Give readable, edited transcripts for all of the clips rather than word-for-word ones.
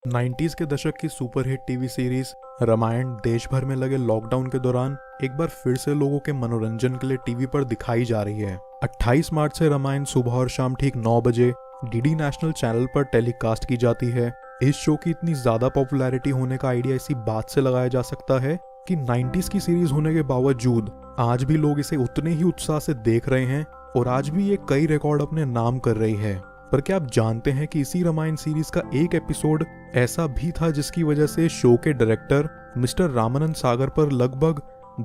90s के दशक की सुपरहिट टीवी सीरीज रामायण देश भर में लगे लॉकडाउन के दौरान एक बार फिर से लोगों के मनोरंजन के लिए टीवी पर दिखाई जा रही है। 28 मार्च से रामायण सुबह और शाम ठीक 9 बजे डीडी नेशनल चैनल पर टेलीकास्ट की जाती है। इस शो की इतनी ज्यादा पॉपुलैरिटी होने का आइडिया इसी बात से लगाया जा सकता है कि 90s की सीरीज होने के बावजूद आज भी लोग इसे उतने ही उत्साह से देख रहे हैं और आज भी ये कई रिकॉर्ड अपने नाम कर रही है। पर क्या आप जानते हैं कि इसी रामायण सीरीज का एक एपिसोड ऐसा भी था जिसकी वजह से शो के डायरेक्टर मिस्टर रामानंद सागर पर लगभग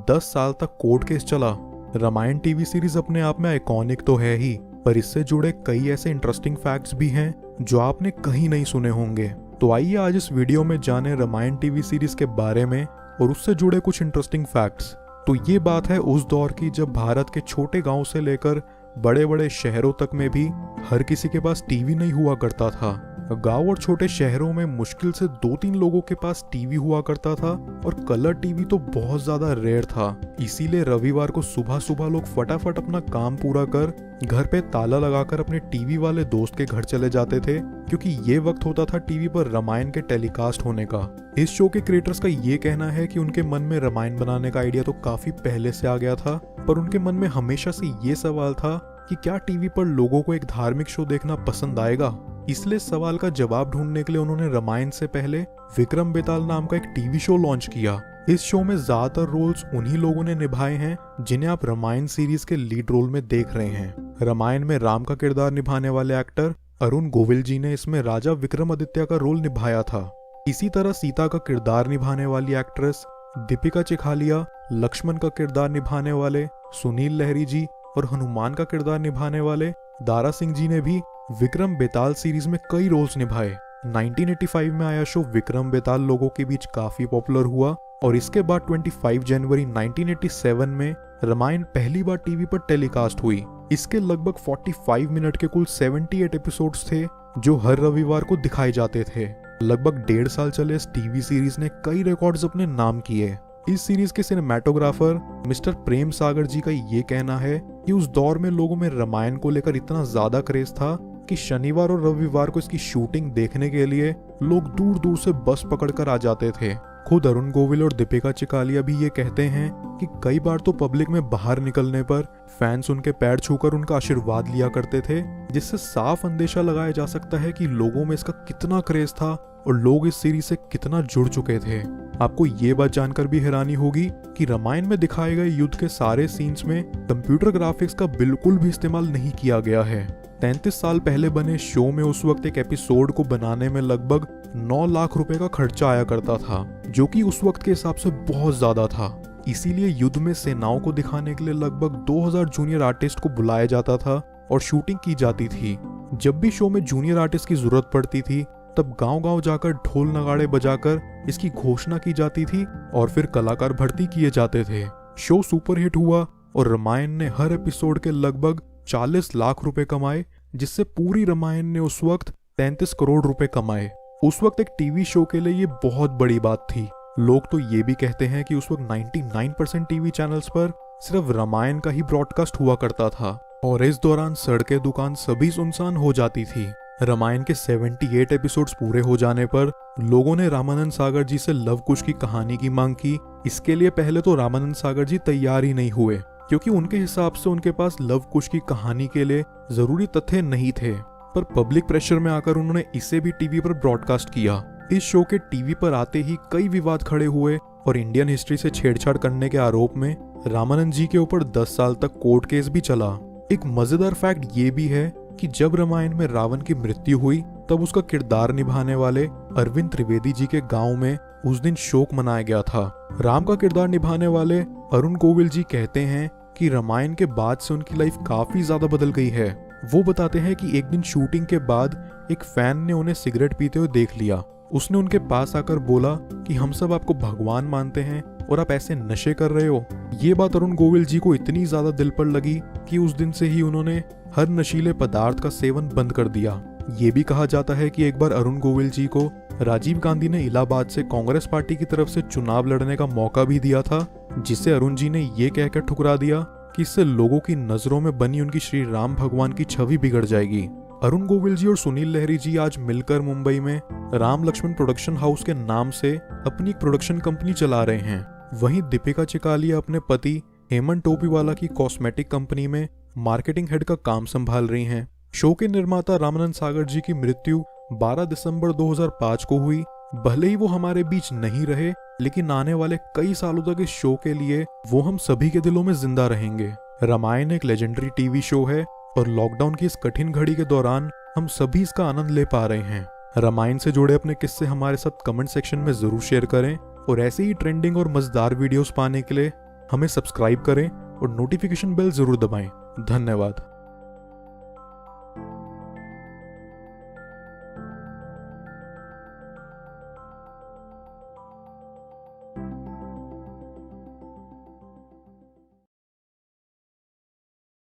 10 साल तक कोर्ट केस चला। रामायण टीवी सीरीज अपने आप में आइकॉनिक तो है ही, पर इससे जुड़े कई ऐसे इंटरेस्टिंग फैक्ट्स भी हैं जो आपने कहीं नहीं सुने होंगे। तो आइए आज इस वीडियो में जाने रामायण टीवी सीरीज के बारे में और उससे जुड़े कुछ इंटरेस्टिंग फैक्ट्स। तो ये बात है उस दौर की जब भारत के छोटे गांव से लेकर बड़े बड़े शहरों तक में भी हर किसी के पास टीवी नहीं हुआ करता था। गांव और छोटे शहरों में मुश्किल से 2-3 लोगों के पास टीवी हुआ करता था और कलर टीवी तो बहुत ज्यादा रेयर था। इसीलिए रविवार को सुबह सुबह लोग फटाफट अपना काम पूरा कर घर पे ताला लगाकर अपने टीवी वाले दोस्त के घर चले जाते थे, क्योंकि ये वक्त होता था टीवी पर रामायण के टेलीकास्ट होने का। इस शो के क्रिएटर्स का ये कहना है कि उनके मन में रामायण बनाने का आइडिया तो काफी पहले से आ गया था, पर उनके मन में हमेशा से ये सवाल था कि क्या टीवी पर लोगों को एक धार्मिक शो देखना पसंद आएगा। इसलिए सवाल का जवाब ढूंढने के लिए उन्होंने रामायण से पहले विक्रम बेताल नाम का एक टीवी शो लॉन्च किया। इस शो में ज्यादातर रोल्स उन्हीं लोगों ने निभाए हैं जिन्हें आप रामायण सीरीज के लीड रोल में देख रहे हैं। रामायण में राम का किरदार निभाने वाले एक्टर अरुण गोविल जी ने इसमें राजा विक्रमादित्य का रोल निभाया था। इसी तरह सीता का किरदार निभाने वाली एक्ट्रेस दीपिका चिखालिया, लक्ष्मण का किरदार निभाने वाले सुनील लहरी जी और हनुमान का किरदार निभाने वाले दारा सिंह जी ने भी विक्रम बेताल सीरीज में कई रोल्स निभाए। 1985 में आया शो विक्रम बेताल लोगों के बीच काफी पॉपुलर हुआ और इसके बाद 25 जनवरी 1987 में रामायण पहली बार टीवी पर टेलीकास्ट हुई। इसके लगभग 45 मिनट के कुल 78 एपिसोड्स थे जो हर रविवार को दिखाए जाते थे। लगभग 1.5 साल चले इस टीवी सीरीज ने कई रिकॉर्ड्स अपने नाम किए। इस सीरीज के सिनेमेटोग्राफर मिस्टर प्रेम सागर जी का ये कहना है कि उस दौर में लोगों में रामायण को लेकर इतना ज्यादा क्रेज था कि शनिवार और रविवार को इसकी शूटिंग देखने के लिए लोग दूर दूर से बस पकड़कर आ जाते थे। खुद अरुण गोविल और दीपिका चिखालिया भी ये कहते हैं कि कई बार तो पब्लिक में बाहर निकलने पर फैंस उनके पैर छूकर उनका आशीर्वाद लिया करते थे, जिससे साफ अंदेशा लगाया जा सकता है कि लोगों में इसका कितना क्रेज था और लोग इस सीरीज से कितना जुड़ चुके थे। आपको ये बात जानकर भी हैरानी होगी कि रामायण में दिखाए गए युद्ध के सारे सीन्स में कंप्यूटर ग्राफिक्स का बिल्कुल भी इस्तेमाल नहीं किया गया है। 33 साल पहले बने शो में उस वक्त एक एपिसोड को बनाने में लगभग 9 लाख रुपए का खर्चा आया करता था, जो कि उस वक्त के हिसाब से बहुत ज्यादा था। इसीलिए युद्ध में सेनाओं को दिखाने के लिए लगभग 2000 जूनियर आर्टिस्ट को बुलाया जाता था और शूटिंग की जाती थी। जब भी शो में जूनियर आर्टिस्ट की जरूरत पड़ती थी तब गांव-गांव जाकर ढोल नगाड़े बजाकर इसकी घोषणा की जाती थी और फिर कलाकार भर्ती किए जाते थे। शो सुपरहिट हुआ और रामायण ने हर एपिसोड के लगभग 40 लाख रुपए कमाए, जिससे पूरी रामायण ने उस वक्त 33 करोड़ रुपए कमाए। उस वक्त एक टीवी शो के लिए ये बहुत बड़ी बात थी। लोग तो ये भी कहते हैं कि उस वक्त 99% टीवी चैनल्स पर सिर्फ रामायण का ही ब्रॉडकास्ट हुआ करता था और इस दौरान सड़कें दुकान सभी सुनसान हो जाती थी। रामायण के 78 एपिसोड्स पूरे हो जाने पर लोगों ने रामानंद सागर जी से लव कुश की कहानी की मांग की। इसके लिए पहले तो रामानंद सागर जी तैयार ही नहीं हुए, क्योंकि उनके हिसाब से उनके पास लव कुश की कहानी के लिए जरूरी तथ्य नहीं थे। पर पब्लिक प्रेशर में आकर उन्होंने इसे भी टीवी पर ब्रॉडकास्ट किया। इस शो के टीवी पर आते ही कई विवाद खड़े हुए और इंडियन हिस्ट्री से छेड़छाड़ करने के आरोप में रामानंद जी के ऊपर 10 साल तक कोर्ट केस भी चला। एक मजेदार फैक्ट ये भी है कि जब रामायण में रावण की मृत्यु हुई तब उसका किरदार निभाने वाले अरविंद त्रिवेदी जी के गांव में उस दिन शोक मनाया गया था। राम का किरदार निभाने वाले अरुण गोविल जी कहते हैं कि रामायण के बाद से उनकी लाइफ काफी ज्यादा बदल गई है। वो बताते हैं कि एक दिन शूटिंग के बाद एक फैन ने उन्हें सिगरेट पीते हुए देख लिया। उसने उनके पास आकर बोला कि हम सब आपको भगवान मानते हैं और आप ऐसे नशे कर रहे हो। ये बात अरुण गोविल जी को इतनी ज्यादा दिल पर लगी कि उस दिन से ही उन्होंने हर नशीले पदार्थ का सेवन बंद कर दिया। ये भी कहा जाता है कि एक बार अरुण गोविल जी को राजीव गांधी ने इलाहाबाद से कांग्रेस पार्टी की तरफ से चुनाव लड़ने का मौका भी दिया था, जिसे अरुण जी ने ये कहकर ठुकरा दिया कि इससे लोगों की नजरों में बनी उनकी श्री राम भगवान की छवि बिगड़ जाएगी। अरुण गोविल जी और सुनील लहरी जी आज मिलकर मुंबई में राम लक्ष्मण प्रोडक्शन हाउस के नाम से अपनी एक प्रोडक्शन कंपनी चला रहे हैं। वहीं दीपिका चिकालिया अपने पति हेमंत टोपीवाला की कॉस्मेटिक कंपनी में मार्केटिंग हेड का काम संभाल रही हैं। शो के निर्माता रामानंद सागर जी की मृत्यु 12 दिसंबर 2005 को हुई। भले ही वो हमारे बीच नहीं रहे, लेकिन आने वाले कई सालों तक इस शो के लिए वो हम सभी के दिलों में जिंदा रहेंगे। रामायण एक लेजेंडरी टीवी शो है और लॉकडाउन की इस कठिन घड़ी के दौरान हम सभी इसका आनंद ले पा रहे हैं। रामायण से जुड़े अपने किस्से हमारे साथ कमेंट सेक्शन में जरूर शेयर करें और ऐसे ही ट्रेंडिंग और मजेदार वीडियोस पाने के लिए हमें सब्सक्राइब करें और नोटिफिकेशन बेल जरूर दबाएं। धन्यवाद।